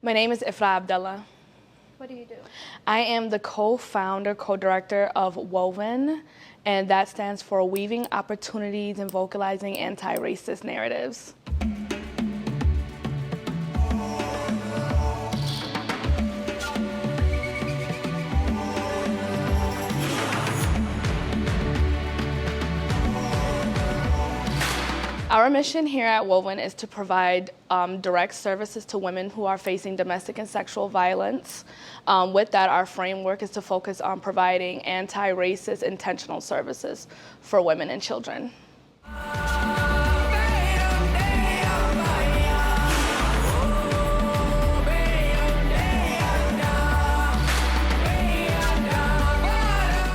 My name is Ifrah Abdalla. What do you do? I am the co-founder, co-director of Wovan, and that stands for Weaving Opportunities and Vocalizing Anti-Racist Narratives. Our mission here at Wovan is to provide direct services to women who are facing domestic and sexual violence. With that, our framework is to focus on providing anti-racist intentional services for women and children.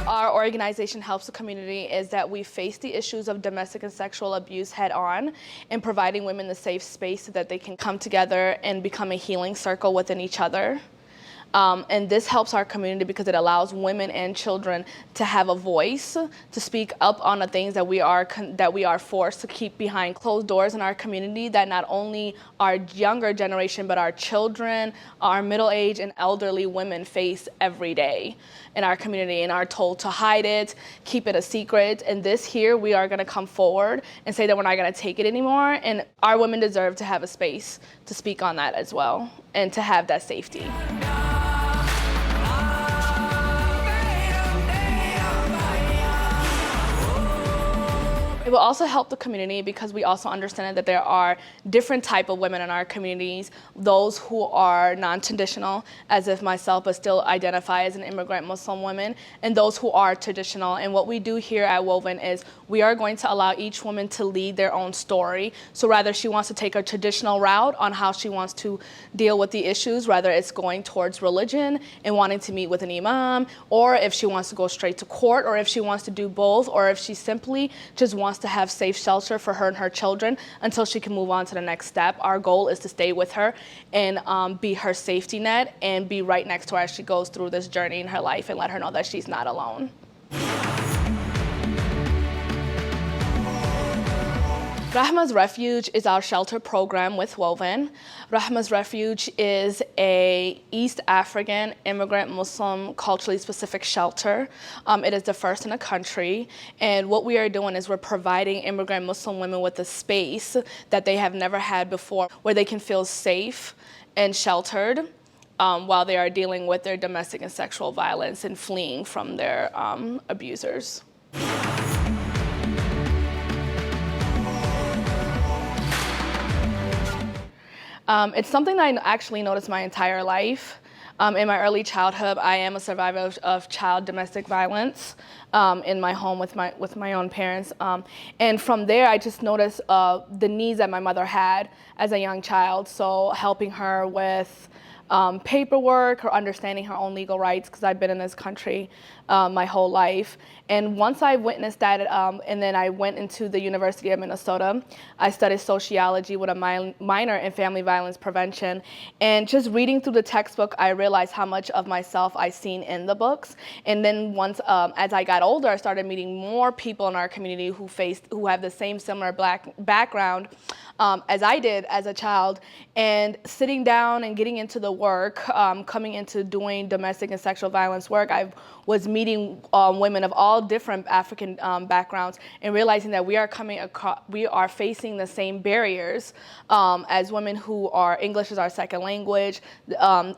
Our organization helps the community is that we face the issues of domestic and sexual abuse head on, and providing women the safe space so that they can come together and become a healing circle within each other. And this helps our community because it allows women and children to have a voice, to speak up on the things that we are forced to keep behind closed doors in our community, that not only our younger generation, but our children, our middle-aged and elderly women face every day in our community and are told to hide it, keep it a secret. And this here, we are gonna come forward and say that we're not gonna take it anymore. And our women deserve to have a space to speak on that as well and to have that safety. It will also help the community because we also understand that there are different type of women in our communities, those who are non-traditional, as if myself, but still identify as an immigrant Muslim woman, and those who are traditional. And what we do here at Wovan is we are going to allow each woman to lead their own story. So rather she wants to take a traditional route on how she wants to deal with the issues, rather it's going towards religion and wanting to meet with an imam, or if she wants to go straight to court, or if she wants to do both, or if she simply just wants to have safe shelter for her and her children until she can move on to the next step. Our goal is to stay with her and be her safety net and be right next to her as she goes through this journey in her life and let her know that she's not alone. Rahamas Refuge is our shelter program with Wovan. Rahamas Refuge is a East African immigrant Muslim culturally specific shelter. It is the first in the country, and what we are doing is we're providing immigrant Muslim women with a space that they have never had before, where they can feel safe and sheltered while they are dealing with their domestic and sexual violence and fleeing from their abusers. It's something that I actually noticed my entire life. In my early childhood, I am a survivor of child domestic violence in my home with my own parents. And from there, I just noticed the needs that my mother had as a young child. So helping her with paperwork or understanding her own legal rights, because I've been in this country my whole life. And once I witnessed that, and then I went into the University of Minnesota, I studied sociology with a minor in family violence prevention. And just reading through the textbook, I realized how much of myself I seen in the books. And then once, as I got older, I started meeting more people in our community who have the same similar Black background as I did as a child. And sitting down and getting into the work, coming into doing domestic and sexual violence work, I was meeting women of all different African backgrounds and realizing that we are facing the same barriers as women who are English is our second language.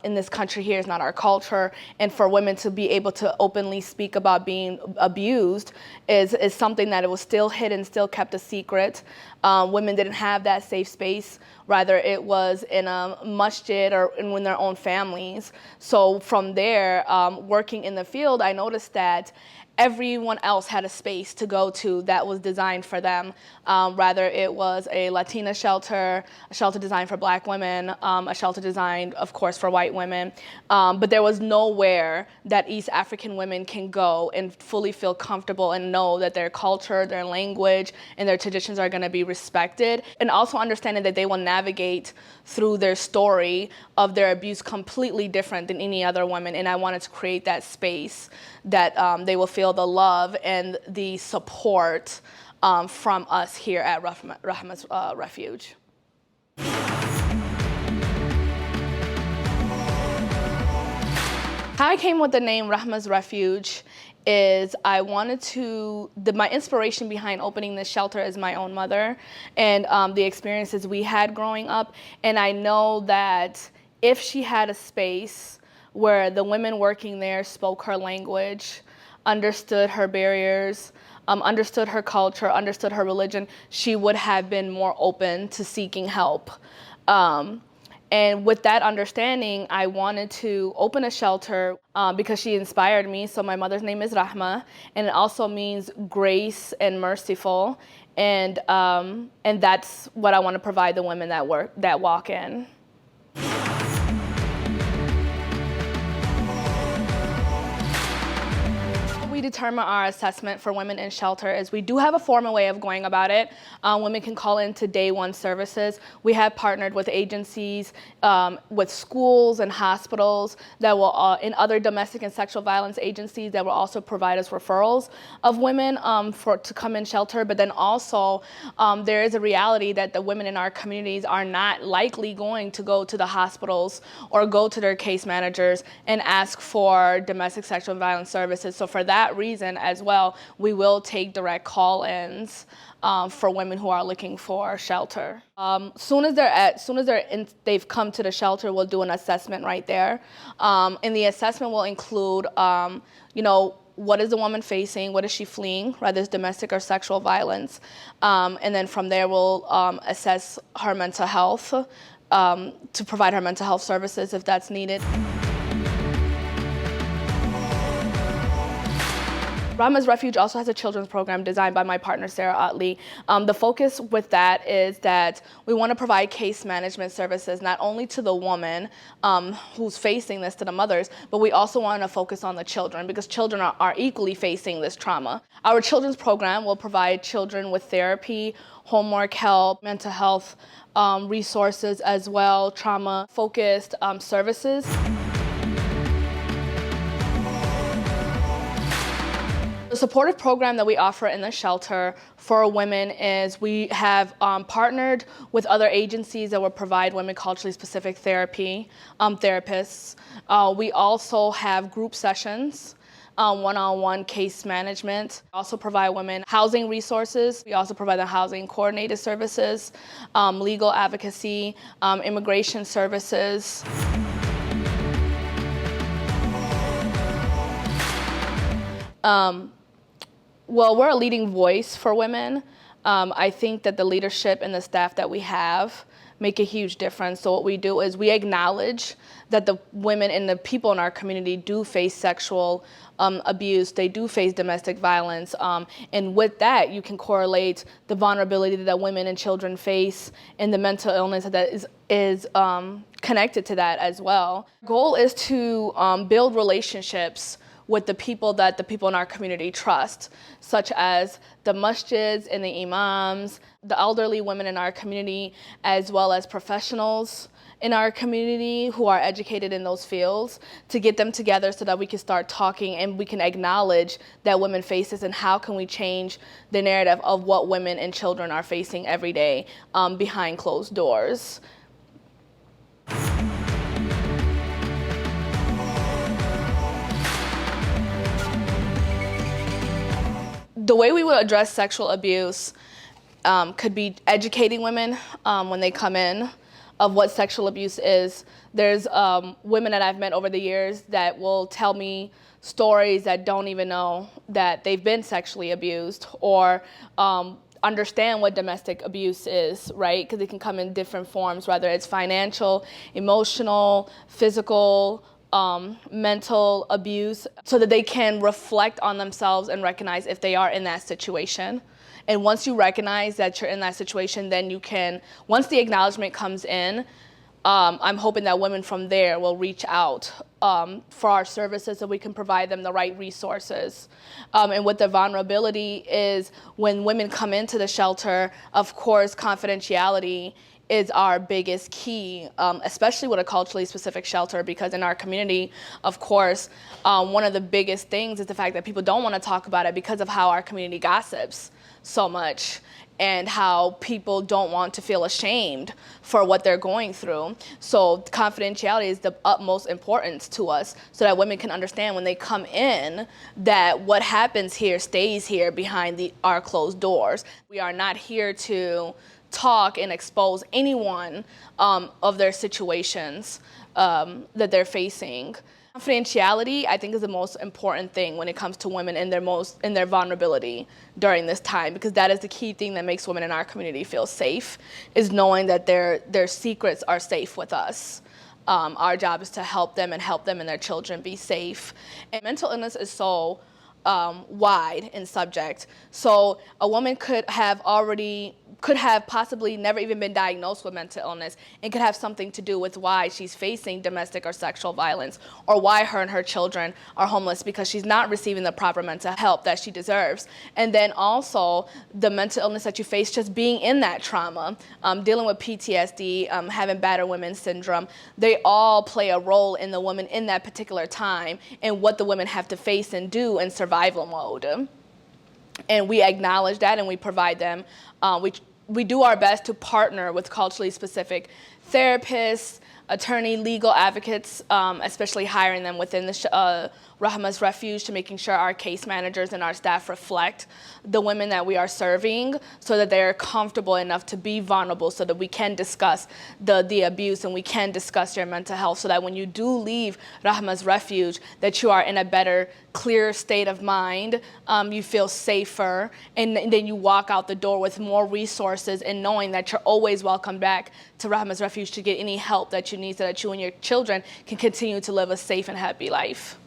In this country here is not our culture, and for women to be able to openly speak about being abused is something that it was still hidden, still kept a secret. Women didn't have that safe space. Rather, it was in a masjid or in their own families. So from there, working in the field, I noticed that everyone else had a space to go to that was designed for them. Rather, it was a Latina shelter, a shelter designed for Black women, a shelter designed, of course, for white women. But there was nowhere that East African women can go and fully feel comfortable and know that their culture, their language, and their traditions are going to be respected. And also understanding that they will navigate through their story of their abuse completely different than any other woman. And I wanted to create that space that they will feel the love and the support from us here at Rahamas Refuge. How I came with the name Rahamas Refuge is I wanted to, my inspiration behind opening this shelter is my own mother and the experiences we had growing up. And I know that if she had a space where the women working there spoke her language, understood her barriers, understood her culture, understood her religion, she would have been more open to seeking help. And with that understanding, I wanted to open a shelter because she inspired me. So my mother's name is Rahma, and it also means grace and merciful. And that's what I want to provide the women that walk in. We determine our assessment for women in shelter is we do have a formal way of going about it. Women can call into day one services. We have partnered with agencies, with schools and hospitals that will, in other domestic and sexual violence agencies that will also provide us referrals of women to come in shelter. But then also there is a reality that the women in our communities are not likely going to go to the hospitals or go to their case managers and ask for domestic sexual violence services. So for that reason as well, we will take direct call-ins for women who are looking for shelter. Soon as they've come to the shelter, we'll do an assessment right there. And the assessment will include, what is the woman facing? What is she fleeing, whether it's domestic or sexual violence? And then from there, we'll assess her mental health to provide her mental health services if that's needed. Rahamas Refuge also has a children's program designed by my partner, Sarah Utley. The focus with that is that we want to provide case management services not only to the woman who's facing this, to the mothers, but we also want to focus on the children because children are equally facing this trauma. Our children's program will provide children with therapy, homework help, mental health resources as well, trauma-focused services. The supportive program that we offer in the shelter for women is we have partnered with other agencies that will provide women culturally specific therapy, therapists. We also have group sessions, one-on-one case management. We also provide women housing resources. We also provide the housing coordinated services, legal advocacy, immigration services. Well, we're a leading voice for women. I think that the leadership and the staff that we have make a huge difference. So what we do is we acknowledge that the women and the people in our community do face sexual abuse, they do face domestic violence, and with that you can correlate the vulnerability that women and children face and the mental illness that is connected to that as well. The goal is to build relationships with the people that the people in our community trust, such as the masjids and the imams, the elderly women in our community, as well as professionals in our community who are educated in those fields, to get them together so that we can start talking and we can acknowledge that women face this and how can we change the narrative of what women and children are facing every day behind closed doors. The way we would address sexual abuse could be educating women when they come in of what sexual abuse is. There's women that I've met over the years that will tell me stories that don't even know that they've been sexually abused or understand what domestic abuse is, right? Because it can come in different forms, whether it's financial, emotional, physical, mental abuse, so that they can reflect on themselves and recognize if they are in that situation. And once you recognize that you're in that situation, then you can, once the acknowledgement comes in, I'm hoping that women from there will reach out for our services so we can provide them the right resources. And with the vulnerability is when women come into the shelter, of course, confidentiality is our biggest key, especially with a culturally specific shelter, because in our community, of course, one of the biggest things is the fact that people don't want to talk about it because of how our community gossips so much. and how people don't want to feel ashamed for what they're going through. So confidentiality is the utmost importance to us, so that women can understand when they come in that what happens here stays here behind our closed doors. We are not here to talk and expose anyone of their situations that they're facing. Confidentiality, I think, is the most important thing when it comes to women in their vulnerability during this time, because that is the key thing that makes women in our community feel safe, is knowing that their secrets are safe with us. Our job is to help them and their children be safe. And mental illness is so wide in subject. So a woman could have possibly never even been diagnosed with mental illness, and could have something to do with why she's facing domestic or sexual violence, or why her and her children are homeless, because she's not receiving the proper mental help that she deserves. And then also the mental illness that you face just being in that trauma, dealing with PTSD, having battered women syndrome, they all play a role in the woman in that particular time, and what the women have to face and do in survival mode. And we acknowledge that, and we provide them, we do our best to partner with culturally specific therapists, attorney, legal advocates, especially hiring them within the Rahamas Refuge, to making sure our case managers and our staff reflect the women that we are serving, so that they're comfortable enough to be vulnerable, so that we can discuss the abuse, and we can discuss your mental health, so that when you do leave Rahamas Refuge, that you are in a better, clearer state of mind, you feel safer, and then you walk out the door with more resources, and knowing that you're always welcome back to Rahamas Refuge to get any help that you need, so that you and your children can continue to live a safe and happy life.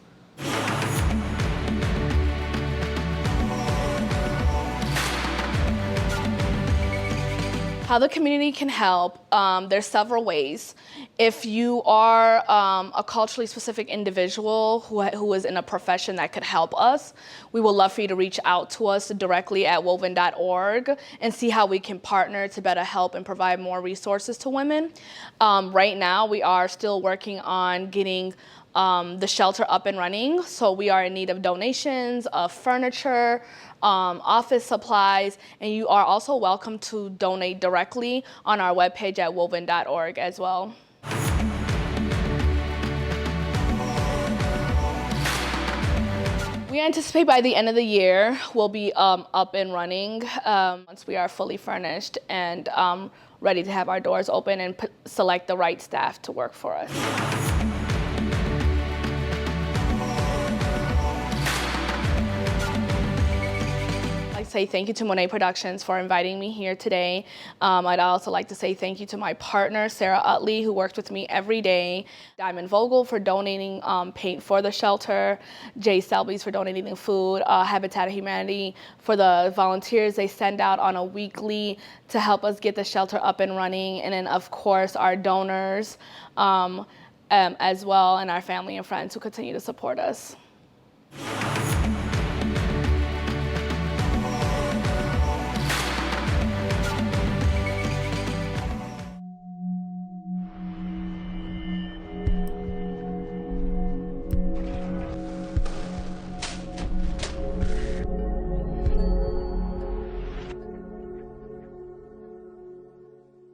How the community can help, there's several ways. If you are a culturally specific individual who is in a profession that could help us, we would love for you to reach out to us directly at wovan.org and see how we can partner to better help and provide more resources to women. Right now, we are still working on getting the shelter up and running. So we are in need of donations, of furniture, office supplies, and you are also welcome to donate directly on our webpage at wovan.org as well. We anticipate by the end of the year we'll be up and running once we are fully furnished and ready to have our doors open and select the right staff to work for us. Say thank you to Monet Productions for inviting me here today. I'd also like to say thank you to my partner, Sarah Utley, who works with me every day, Diamond Vogel for donating paint for the shelter, Jay Selby's for donating the food, Habitat of Humanity for the volunteers they send out on a weekly to help us get the shelter up and running, and then of course our donors as well, and our family and friends who continue to support us.